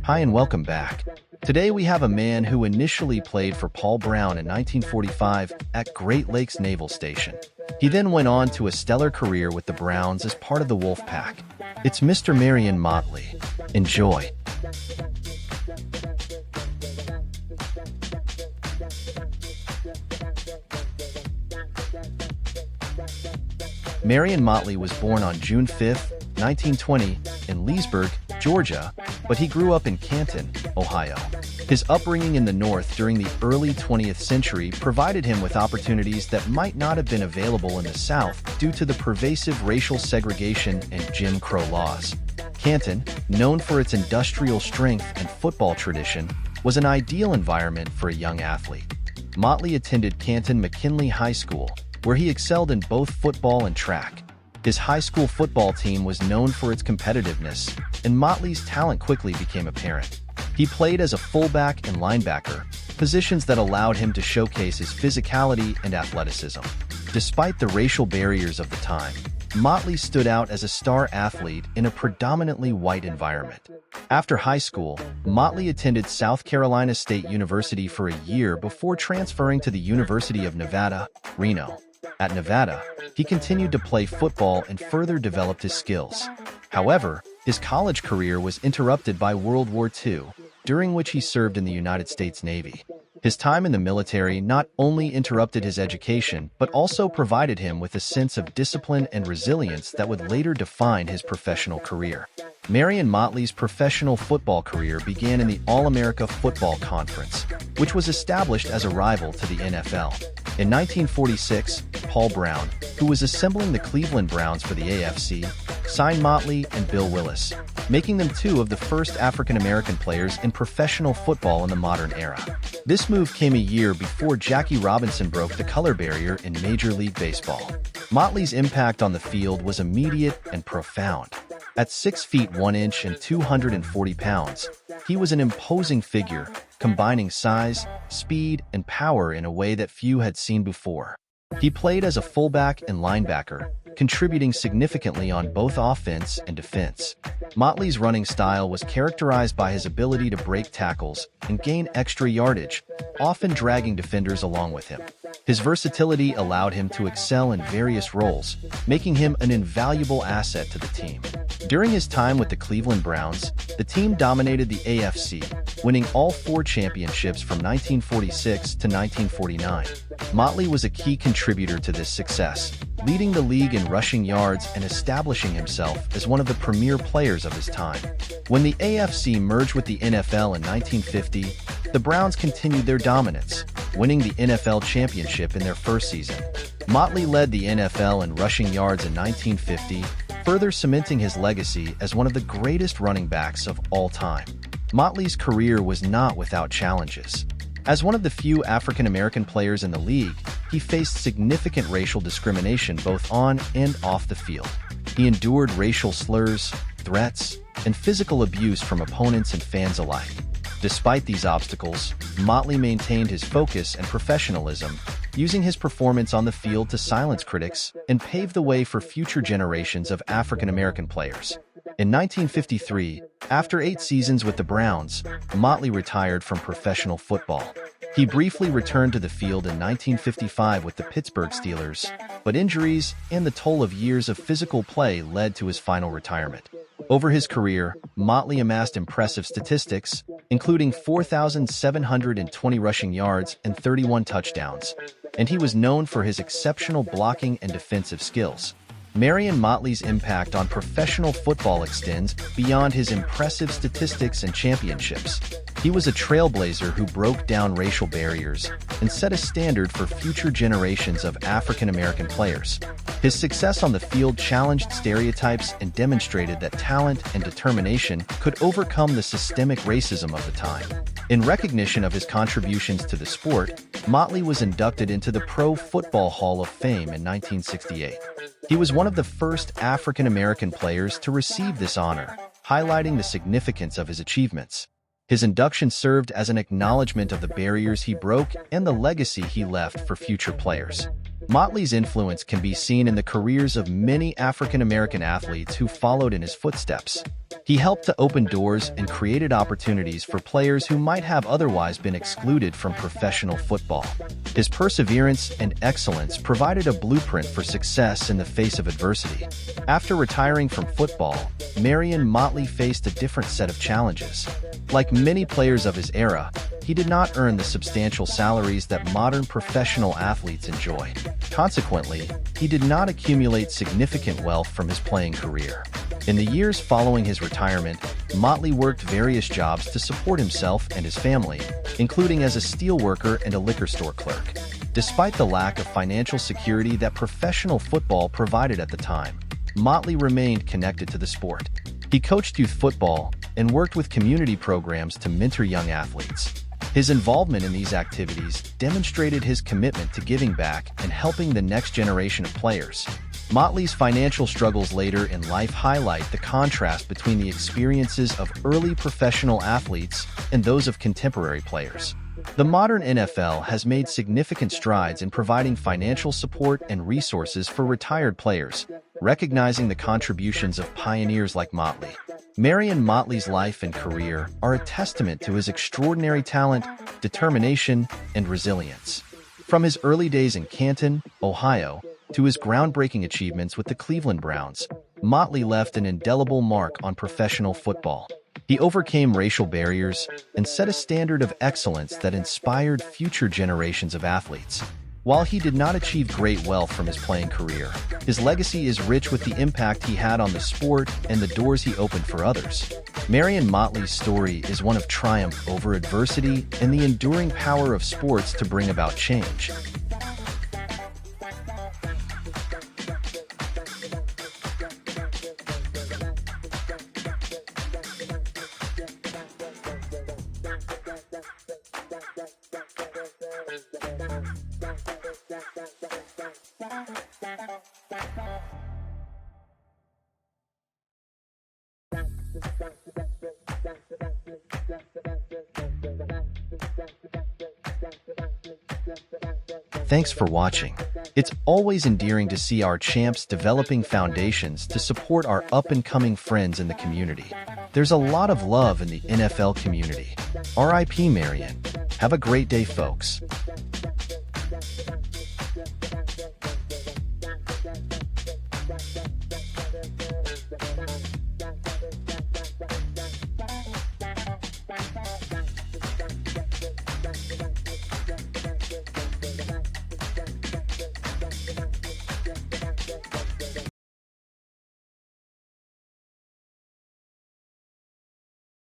Hi and welcome back. Today we have a man who initially played for Paul Brown in 1945 at Great Lakes Naval Station. He then went on to a stellar career with the Browns as part of the Wolf Pack. It's Mr. Marion Motley. Enjoy. Marion Motley was born on June 5, 1920, in Leesburg, Georgia, but he grew up in Canton, Ohio. His upbringing in the North during the early 20th century provided him with opportunities that might not have been available in the South due to the pervasive racial segregation and Jim Crow laws. Canton, known for its industrial strength and football tradition, was an ideal environment for a young athlete. Motley attended Canton McKinley High School, where he excelled in both football and track. His high school football team was known for its competitiveness, and Motley's talent quickly became apparent. He played as a fullback and linebacker, positions that allowed him to showcase his physicality and athleticism. Despite the racial barriers of the time, Motley stood out as a star athlete in a predominantly white environment. After high school, Motley attended South Carolina State University for a year before transferring to the University of Nevada, Reno. At Nevada, he continued to play football and further developed his skills. However, his college career was interrupted by World War II, during which he served in the United States Navy. His time in the military not only interrupted his education, but also provided him with a sense of discipline and resilience that would later define his professional career. Marion Motley's professional football career began in the All-America Football Conference, which was established as a rival to the NFL. In 1946, Paul Brown, who was assembling the Cleveland Browns for the AFC, signed Motley and Bill Willis, making them two of the first African-American players in professional football in the modern era. This move came a year before Jackie Robinson broke the color barrier in Major League Baseball. Motley's impact on the field was immediate and profound. At 6 feet 1 inch and 240 pounds, he was an imposing figure, combining size, speed, and power in a way that few had seen before. He played as a fullback and linebacker, contributing significantly on both offense and defense. Motley's running style was characterized by his ability to break tackles and gain extra yardage, often dragging defenders along with him. His versatility allowed him to excel in various roles, making him an invaluable asset to the team. During his time with the Cleveland Browns, the team dominated the AFC, winning all 4 championships from 1946 to 1949. Motley was a key contributor to this success, leading the league in rushing yards and establishing himself as one of the premier players of his time. When the AFC merged with the NFL in 1950, the Browns continued their dominance, winning the NFL championship in their first season. Motley led the NFL in rushing yards in 1950, further cementing his legacy as one of the greatest running backs of all time. Motley's career was not without challenges. As one of the few African-American players in the league, he faced significant racial discrimination both on and off the field. He endured racial slurs, threats, and physical abuse from opponents and fans alike. Despite these obstacles, Motley maintained his focus and professionalism, using his performance on the field to silence critics and pave the way for future generations of African-American players. In 1953, after 8 seasons with the Browns, Motley retired from professional football. He briefly returned to the field in 1955 with the Pittsburgh Steelers, but injuries and the toll of years of physical play led to his final retirement. Over his career, Motley amassed impressive statistics, including 4,720 rushing yards and 31 touchdowns, and he was known for his exceptional blocking and defensive skills. Marion Motley's impact on professional football extends beyond his impressive statistics and championships. He was a trailblazer who broke down racial barriers and set a standard for future generations of African-American players. His success on the field challenged stereotypes and demonstrated that talent and determination could overcome the systemic racism of the time. In recognition of his contributions to the sport, Motley was inducted into the Pro Football Hall of Fame in 1968. He was one of the first African-American players to receive this honor, highlighting the significance of his achievements. His induction served as an acknowledgement of the barriers he broke and the legacy he left for future players. Motley's influence can be seen in the careers of many African-American athletes who followed in his footsteps. He helped to open doors and created opportunities for players who might have otherwise been excluded from professional football. His perseverance and excellence provided a blueprint for success in the face of adversity. After retiring from football, Marion Motley faced a different set of challenges. Like many players of his era, he did not earn the substantial salaries that modern professional athletes enjoy. Consequently, he did not accumulate significant wealth from his playing career. In the years following his retirement, Motley worked various jobs to support himself and his family, including as a steel worker and a liquor store clerk. Despite the lack of financial security that professional football provided at the time, Motley remained connected to the sport. He coached youth football and worked with community programs to mentor young athletes. His involvement in these activities demonstrated his commitment to giving back and helping the next generation of players. Motley's financial struggles later in life highlight the contrast between the experiences of early professional athletes and those of contemporary players. The modern NFL has made significant strides in providing financial support and resources for retired players, recognizing the contributions of pioneers like Motley. Marion Motley's life and career are a testament to his extraordinary talent, determination, and resilience. From his early days in Canton, Ohio, to his groundbreaking achievements with the Cleveland Browns, Motley left an indelible mark on professional football. He overcame racial barriers and set a standard of excellence that inspired future generations of athletes. While he did not achieve great wealth from his playing career, his legacy is rich with the impact he had on the sport and the doors he opened for others. Marion Motley's story is one of triumph over adversity and the enduring power of sports to bring about change. Thanks for watching. It's always endearing to see our champs developing foundations to support our up-and-coming friends in the community. There's a lot of love in the NFL community. R.I.P. Marion. Have a great day, folks.